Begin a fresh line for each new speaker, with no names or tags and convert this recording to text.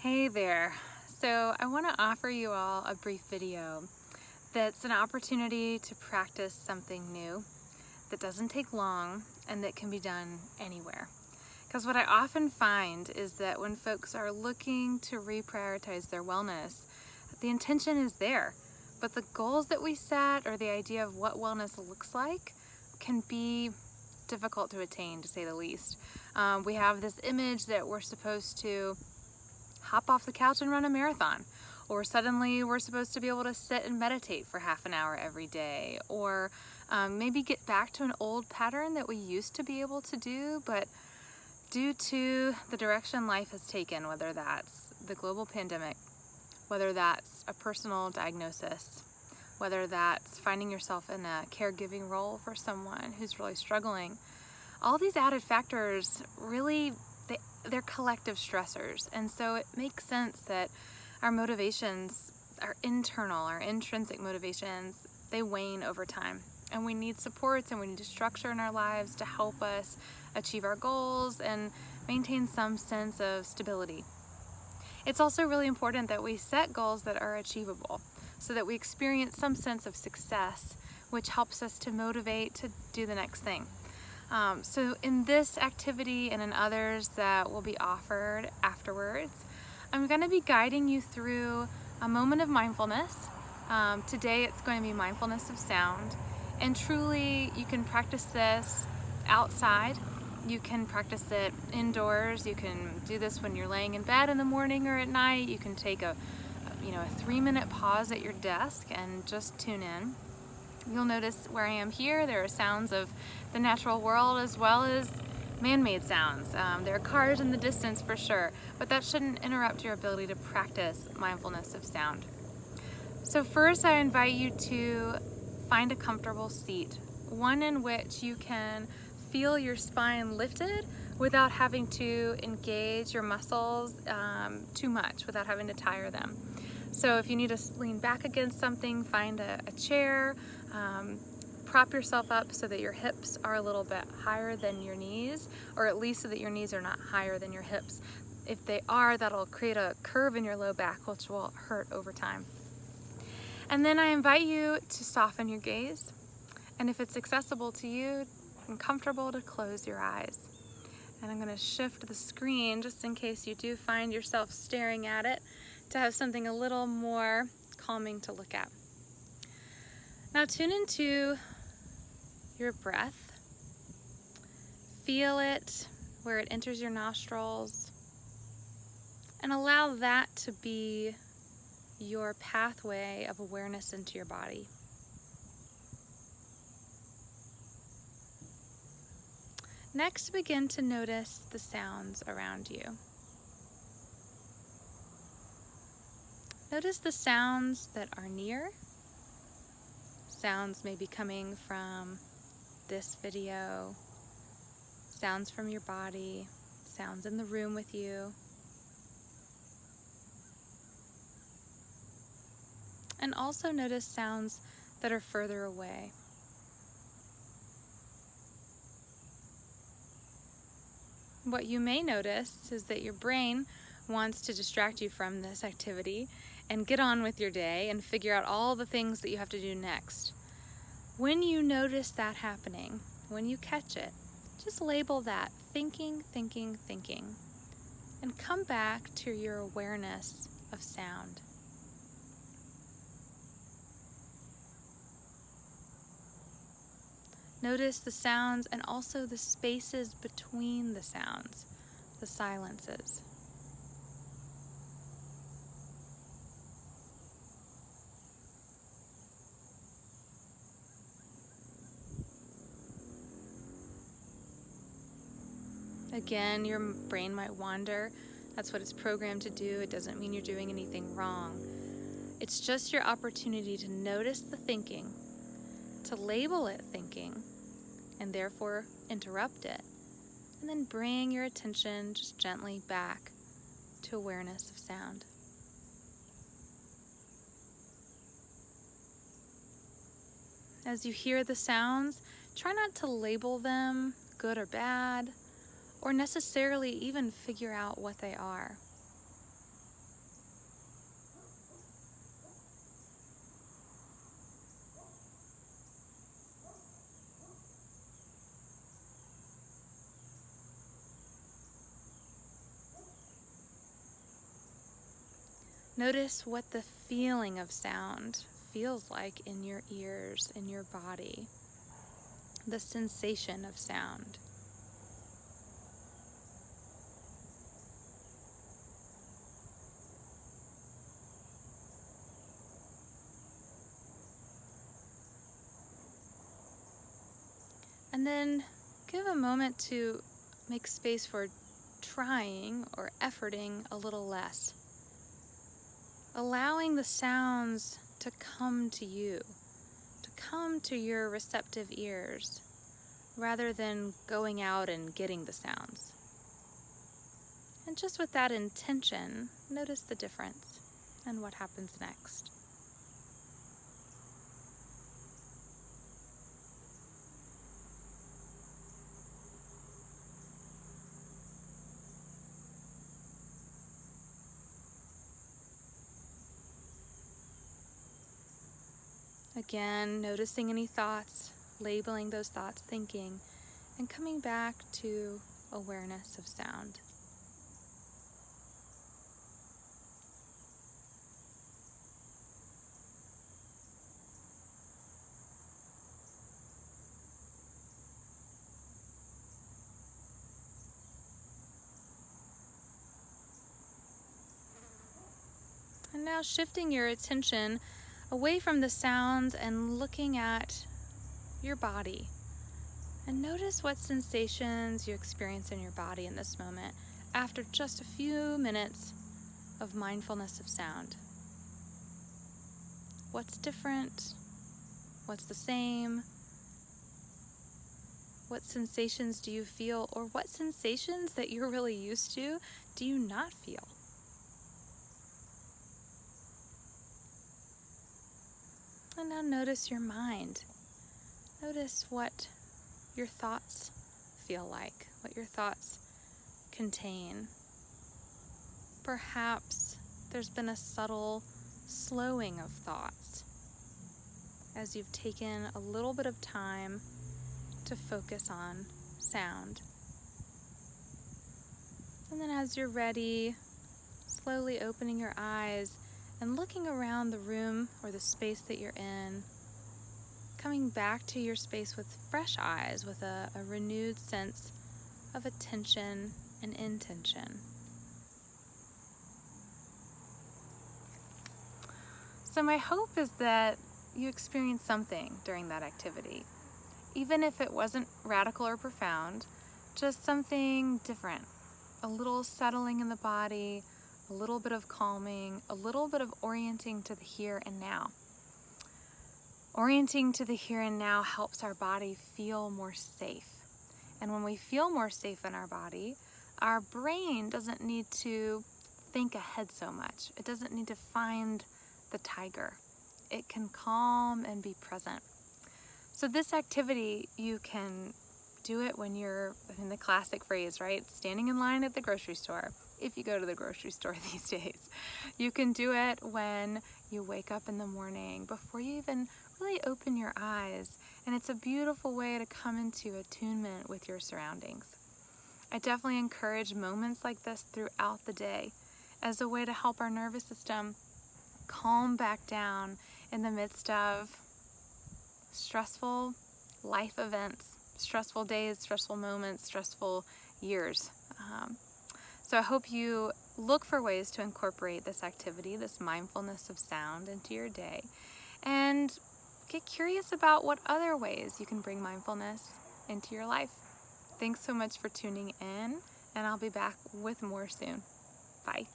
Hey there. So I want to offer you all a brief video that's an opportunity to practice something new that doesn't take long and that can be done anywhere. Because what I often find is that when folks are looking to reprioritize their wellness, the intention is there, but the goals that we set or the idea of what wellness looks like can be difficult to attain, to say the least. We have this image that we're supposed to hop off the couch and run a marathon, or suddenly we're supposed to be able to sit and meditate for half an hour every day, or maybe get back to an old pattern that we used to be able to do, but due to the direction life has taken, whether that's the global pandemic, whether that's a personal diagnosis, whether that's finding yourself in a caregiving role for someone who's really struggling, all these added factors really, they're collective stressors. And so it makes sense that our motivations, our internal, our intrinsic motivations, they wane over time. And we need supports and we need structure in our lives to help us achieve our goals and maintain some sense of stability. It's also really important that we set goals that are achievable so that we experience some sense of success, which helps us to motivate to do the next thing. So in this activity and in others that will be offered afterwards, I'm going to be guiding you through a moment of mindfulness. Today it's going to be mindfulness of sound, and truly you can practice this outside. You can practice it indoors. You can do this when you're laying in bed in the morning or at night. You can take a 3-minute pause at your desk and just tune in. You'll notice where I am here, there are sounds of the natural world as well as man-made sounds. There are cars in the distance for sure, but that shouldn't interrupt your ability to practice mindfulness of sound. So first, I invite you to find a comfortable seat, one in which you can feel your spine lifted without having to engage your muscles too much, without having to tire them. So if you need to lean back against something, find a chair, prop yourself up so that your hips are a little bit higher than your knees, or at least so that your knees are not higher than your hips. If they are, that'll create a curve in your low back, which will hurt over time. And then I invite you to soften your gaze, and if it's accessible to you and comfortable, to close your eyes. And I'm going to shift the screen just in case you do find yourself staring at it, to have something a little more calming to look at. Now tune into your breath. Feel it where it enters your nostrils, and allow that to be your pathway of awareness into your body. Next, begin to notice the sounds around you. Notice the sounds that are near. Sounds may be coming from this video, sounds from your body, sounds in the room with you. And also notice sounds that are further away. What you may notice is that your brain wants to distract you from this activity and get on with your day and figure out all the things that you have to do next. When you notice that happening, when you catch it, just label that thinking, thinking, thinking, and come back to your awareness of sound. Notice the sounds and also the spaces between the sounds, the silences. Again, your brain might wander. That's what it's programmed to do. It doesn't mean you're doing anything wrong. It's just your opportunity to notice the thinking, to label it thinking, and therefore interrupt it, and then bring your attention just gently back to awareness of sound. As you hear the sounds, try not to label them good or bad, or necessarily even figure out what they are. Notice what the feeling of sound feels like in your ears, in your body, the sensation of sound. And then give a moment to make space for trying or efforting a little less. Allowing the sounds to come to you, to come to your receptive ears, rather than going out and getting the sounds. And just with that intention, notice the difference and what happens next. Again, noticing any thoughts, labeling those thoughts, thinking, and coming back to awareness of sound. And now shifting your attention away from the sounds and looking at your body. And notice what sensations you experience in your body in this moment after just a few minutes of mindfulness of sound. What's different? What's the same? What sensations do you feel, or what sensations that you're really used to do you not feel? And now notice your mind. Notice what your thoughts feel like, what your thoughts contain. Perhaps there's been a subtle slowing of thoughts as you've taken a little bit of time to focus on sound. And then as you're ready, slowly opening your eyes and looking around the room or the space that you're in, coming back to your space with fresh eyes, with a renewed sense of attention and intention. So my hope is that you experienced something during that activity, even if it wasn't radical or profound, just something different, a little settling in the body, a little bit of calming, a little bit of orienting to the here and now. Orienting to the here and now helps our body feel more safe. And when we feel more safe in our body, our brain doesn't need to think ahead so much. It doesn't need to find the tiger. It can calm and be present. So this activity, you can do it when you're, in the classic phrase, right? Standing in line at the grocery store. If you go to the grocery store these days. You can do it when you wake up in the morning, before you even really open your eyes. And it's a beautiful way to come into attunement with your surroundings. I definitely encourage moments like this throughout the day as a way to help our nervous system calm back down in the midst of stressful life events, stressful days, stressful moments, stressful years. So I hope you look for ways to incorporate this activity, this mindfulness of sound, into your day, and get curious about what other ways you can bring mindfulness into your life. Thanks so much for tuning in, and I'll be back with more soon. Bye.